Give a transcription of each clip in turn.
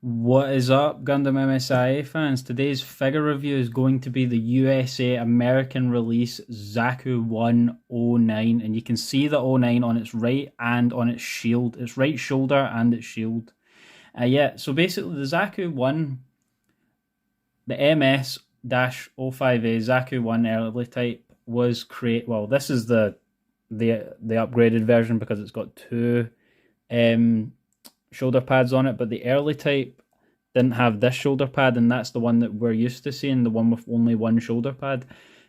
What is up, Gundam MSIA fans? Today's figure review is going to be the USA American release Zaku 109, and you can see the 09 on its right and on its shield, its right shoulder and its shield. So basically the Zaku 1, the MS-05A Zaku 1 early type was this is the upgraded version because it's got two shoulder pads on it, but the early type didn't have this shoulder pad, and that's the one that we're used to seeing, the one with only one shoulder pad.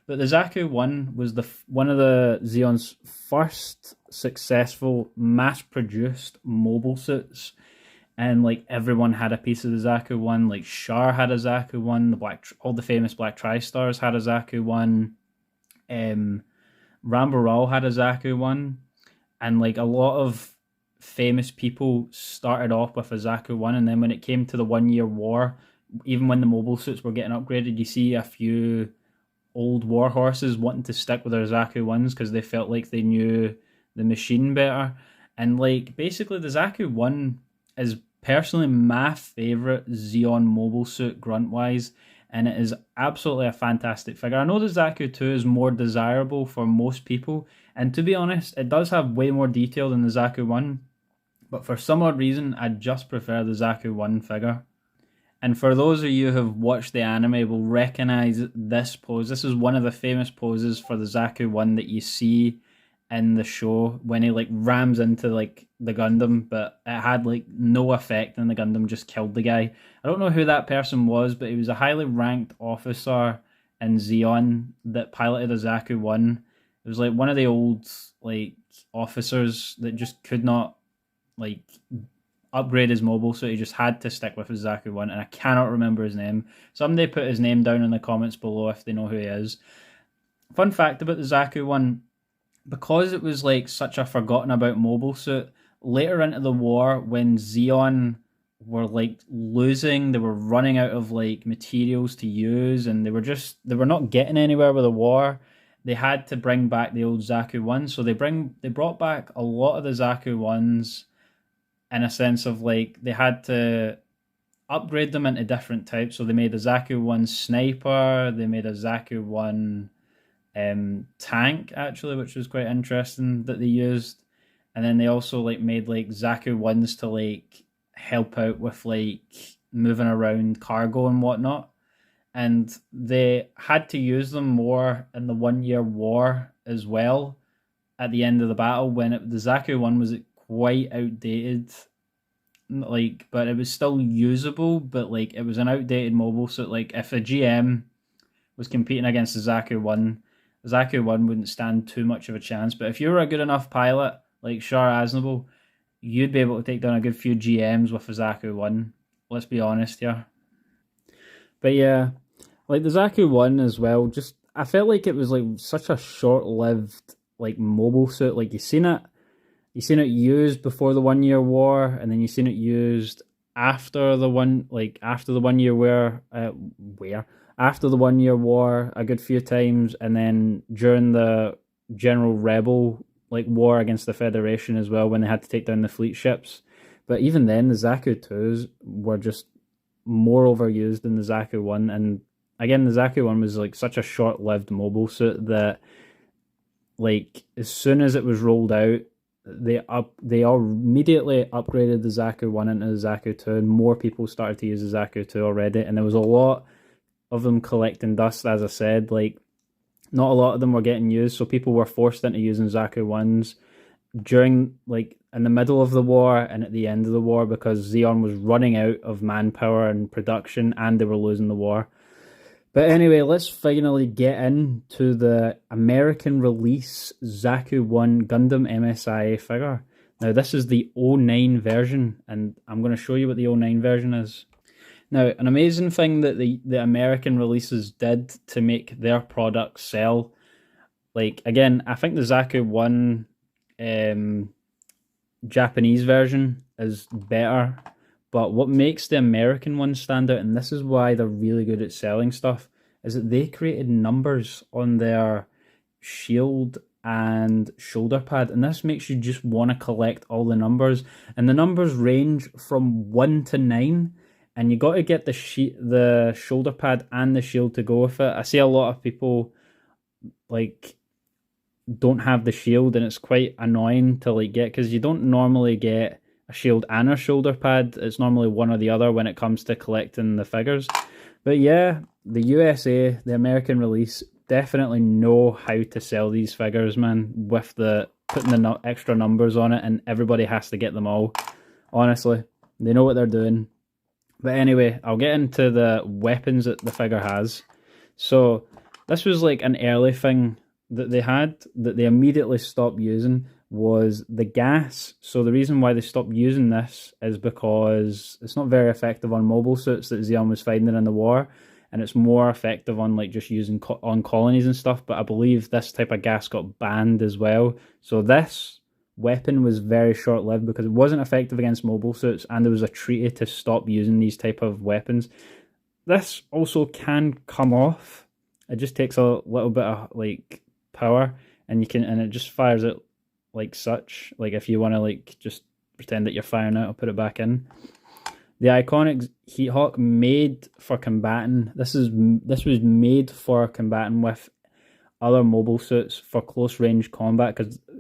But the Zaku 1 was one of the Zeon's first successful mass-produced mobile suits, and like everyone had a piece of the Zaku 1. Like Char had a Zaku 1, all the famous Black Tri-Stars had a Zaku 1, Rambo had a Zaku 1, and like a lot of famous people started off with a Zaku 1, and then when it came to the 1 year war, even when the mobile suits were getting upgraded, you see a few old war horses wanting to stick with their Zaku 1s because they felt like they knew the machine better. And like basically the Zaku 1 is personally my favourite Zeon mobile suit grunt wise, and it is absolutely a fantastic figure. I know the Zaku 2 is more desirable for most people, and to be honest, it does have way more detail than the Zaku 1, but for some odd reason, I just prefer the Zaku 1 figure. And for those of you who have watched the anime will recognise this pose. This is one of the famous poses for the Zaku 1 that you see in the show when he like rams into like the Gundam, but it had like no effect and the Gundam just killed the guy. I don't know who that person was, but he was a highly ranked officer in Zeon that piloted a Zaku 1. It was like one of the old like officers that just could not like upgrade his mobile, so he just had to stick with his Zaku 1, and I cannot remember his name. Somebody put his name down in the comments below if they know who he is. Fun fact about the Zaku 1, because it was like such a forgotten about mobile suit, later into the war when Zeon were like losing, they were running out of like materials to use, and they were not getting anywhere with the war. They had to bring back the old Zaku 1, so they brought back a lot of the Zaku 1s in a sense of like they had to upgrade them into different types. So they made a Zaku 1 sniper, they made a Zaku 1 tank actually, which was quite interesting that they used. And then they also like made like Zaku 1s to like help out with like moving around cargo and whatnot. And they had to use them more in the 1 year war as well at the end of the battle when the Zaku 1 was quite outdated, like, but it was still usable, but like it was an outdated mobile, so like if a GM was competing against the Zaku 1, the Zaku 1 wouldn't stand too much of a chance. But if you were a good enough pilot like Char Aznable, you'd be able to take down a good few GMs with a Zaku 1, let's be honest here. But yeah, like the Zaku 1 as well, just I felt like it was like such a short-lived like mobile suit. Like you seen it used before the 1 year war, and then you seen it used after the 1 year war, after the 1 year war a good few times, and then during the general rebel like war against the Federation as well when they had to take down the fleet ships. But even then, the Zaku 2s were just more overused than the Zaku 1, and again, the Zaku 1 was like such a short-lived mobile suit that like as soon as it was rolled out, they all immediately upgraded the Zaku 1 into the Zaku 2, and more people started to use the Zaku 2 already, and there was a lot of them collecting dust, as I said. Like not a lot of them were getting used, so people were forced into using Zaku 1s during like in the middle of the war and at the end of the war because Zeon was running out of manpower and production, and they were losing the war. But anyway, let's finally get into the American release Zaku 1 Gundam MSIA figure. Now, this is the 09 version, and I'm going to show you what the 09 version is. Now, an amazing thing that the American releases did to make their products sell, like, again, I think the Zaku 1 Japanese version is better. But what makes the American ones stand out, and this is why they're really good at selling stuff, is that they created numbers on their shield and shoulder pad, and this makes you just want to collect all the numbers. And the numbers range from 1 to 9, and you got to get the shoulder pad and the shield to go with it. I see a lot of people like don't have the shield, and it's quite annoying to like get, because you don't normally get a shield and a shoulder pad. It's normally one or the other when it comes to collecting the figures. But yeah, the USA, the American release, definitely know how to sell these figures, man, with the putting the extra numbers on it, and everybody has to get them all. Honestly, they know what they're doing. But anyway, I'll get into the weapons that the figure has. So this was like an early thing that they had that they immediately stopped using, was the gas. So the reason why they stopped using this is because it's not very effective on mobile suits that Zeon was finding in the war, and it's more effective on like just using on colonies and stuff. But I believe this type of gas got banned as well. So this weapon was very short-lived because it wasn't effective against mobile suits, and there was a treaty to stop using these type of weapons. This also can come off. It just takes a little bit of like power, and it just fires it like such. Like if you want to like just pretend that you're firing it, I'll put it back in. The iconic Heat Hawk, made for combating. This was made for combating with other mobile suits for close range combat,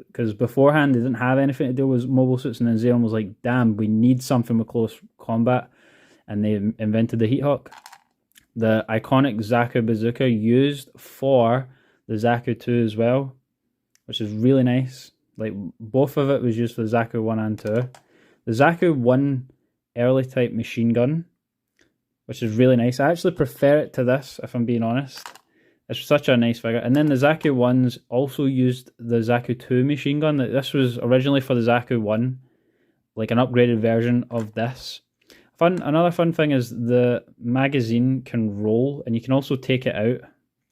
because beforehand they didn't have anything to do with mobile suits, and then Zeon was like, damn, we need something with close combat, and they invented the Heat Hawk. The iconic Zaku bazooka, used for the Zaku 2 as well, which is really nice. Like both of it was used for the Zaku 1 and 2. The Zaku 1 early type machine gun, which is really nice. I actually prefer it to this, if I'm being honest. It's such a nice figure. And then the Zaku 1s also used the Zaku 2 machine gun. This was originally for the Zaku 1, like an upgraded version of this. Another fun thing is the magazine can roll, and you can also take it out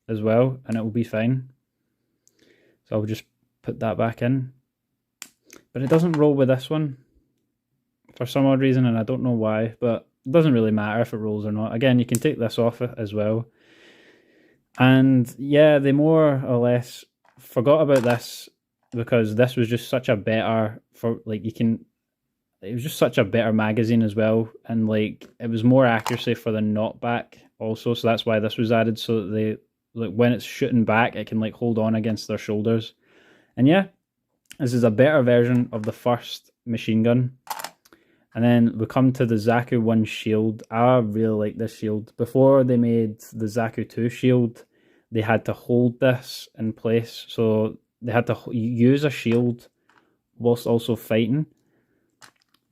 as well, and it will be fine. So I'll just put that back in. But it doesn't roll with this one for some odd reason, and I don't know why, but it doesn't really matter if it rolls or not. Again, you can take this off as well. And yeah, they more or less forgot about this because this was just such a better, it was just such a better magazine as well, and like it was more accuracy for the knockback also, so that's why this was added, so that they, like when it's shooting back, it can like hold on against their shoulders. And yeah, this is a better version of the first machine gun. And then we come to the Zaku 1 shield. I really like this shield. Before they made the Zaku 2 shield, they had to hold this in place, so they had to use a shield whilst also fighting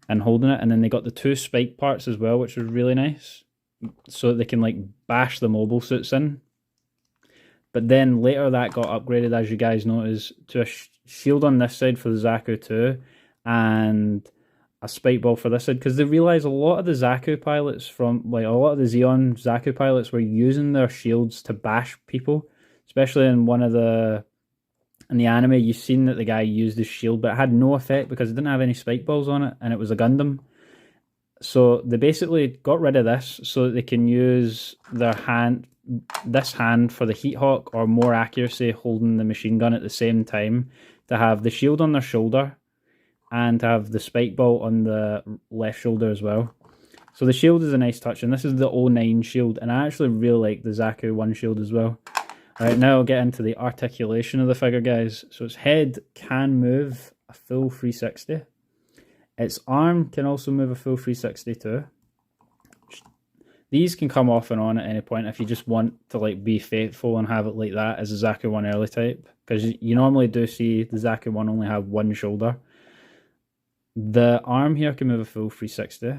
and holding it. And then they got the 2 spike parts as well, which was really nice, so that they can like bash the mobile suits in. But then later that got upgraded, as you guys notice, to a shield on this side for the Zaku 2 and a spike ball for this side, because they realised a lot of the Zaku pilots a lot of the Zeon Zaku pilots were using their shields to bash people, especially in in the anime. You've seen that the guy used his shield, but it had no effect because it didn't have any spike balls on it, and it was a Gundam. So they basically got rid of this so that they can use this hand for the Heat Hawk, or more accuracy, holding the machine gun at the same time, to have the shield on their shoulder and to have the spike ball on the left shoulder as well. So the shield is a nice touch, and this is the 09 shield, and I actually really like the Zaku 1 shield as well. Alright, now I'll get into the articulation of the figure, guys. So its head can move a full 360. Its arm can also move a full 360 too. These can come off and on at any point if you just want to like be faithful and have it like that as a Zaku 1 early type, because you normally do see the Zaku 1 only have one shoulder. The arm here can move a full 360.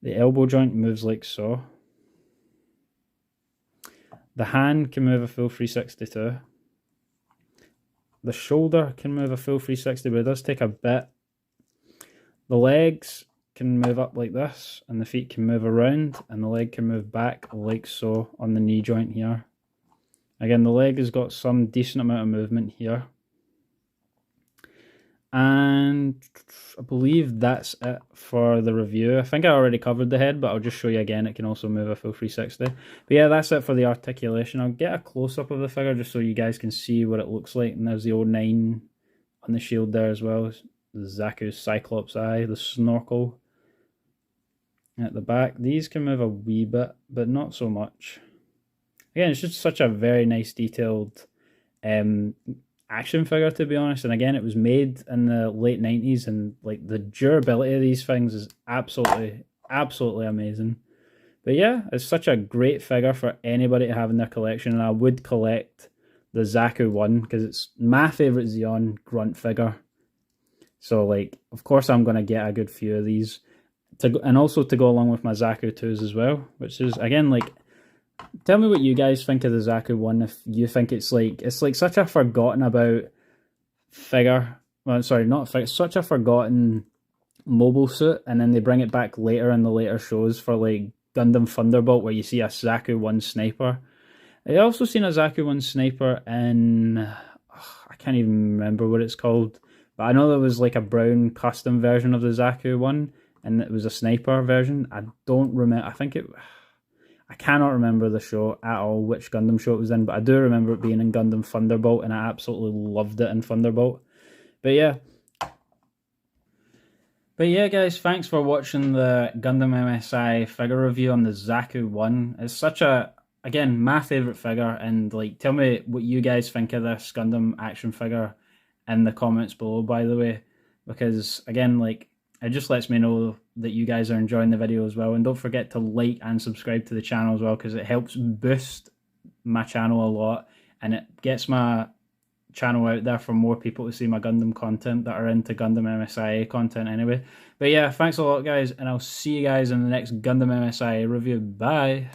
The elbow joint moves like so. The hand can move a full 360 too. The shoulder can move a full 360, but it does take a bit. The legs can move up like this, and the feet can move around, and the leg can move back like so on the knee joint here. Again, the leg has got some decent amount of movement here. And I believe that's it for the review. I think I already covered the head, but I'll just show you again. It can also move a full 360. But yeah, that's it for the articulation. I'll get a close-up of the figure just so you guys can see what it looks like. And there's the 09 on the shield there as well. The Zaku's Cyclops eye, the snorkel. At the back, these can move a wee bit, but not so much. Again, it's just such a very nice detailed action figure, to be honest. And again, it was made in the late 90s, and like the durability of these things is absolutely amazing. But yeah, it's such a great figure for anybody to have in their collection, and I would collect the Zaku one because it's my favorite Zeon grunt figure. So like, of course, I'm gonna get a good few of these and also to go along with my Zaku 2s as well, which is again like, tell me what you guys think of the Zaku one. If you think it's like such a forgotten about figure. Well, sorry, not figure. Such a forgotten mobile suit, and then they bring it back later in the later shows for like Gundam Thunderbolt, where you see a Zaku 1 sniper. I also seen a Zaku 1 sniper in I can't even remember what it's called, but I know there was like a brown custom version of the Zaku 1, and it was a sniper version. I don't remember. I cannot remember the show at all, which Gundam show it was in, but I do remember it being in Gundam Thunderbolt, and I absolutely loved it in Thunderbolt. But yeah. But yeah, guys, thanks for watching the Gundam MSI figure review on the Zaku 1. It's such a, again, my favourite figure, and like, tell me what you guys think of this Gundam action figure in the comments below, by the way, because again, like, it just lets me know that you guys are enjoying the video as well. And don't forget to like and subscribe to the channel as well, because it helps boost my channel a lot, and it gets my channel out there for more people to see my Gundam content that are into Gundam MSIA content anyway. But yeah, thanks a lot, guys, and I'll see you guys in the next Gundam MSIA review. Bye!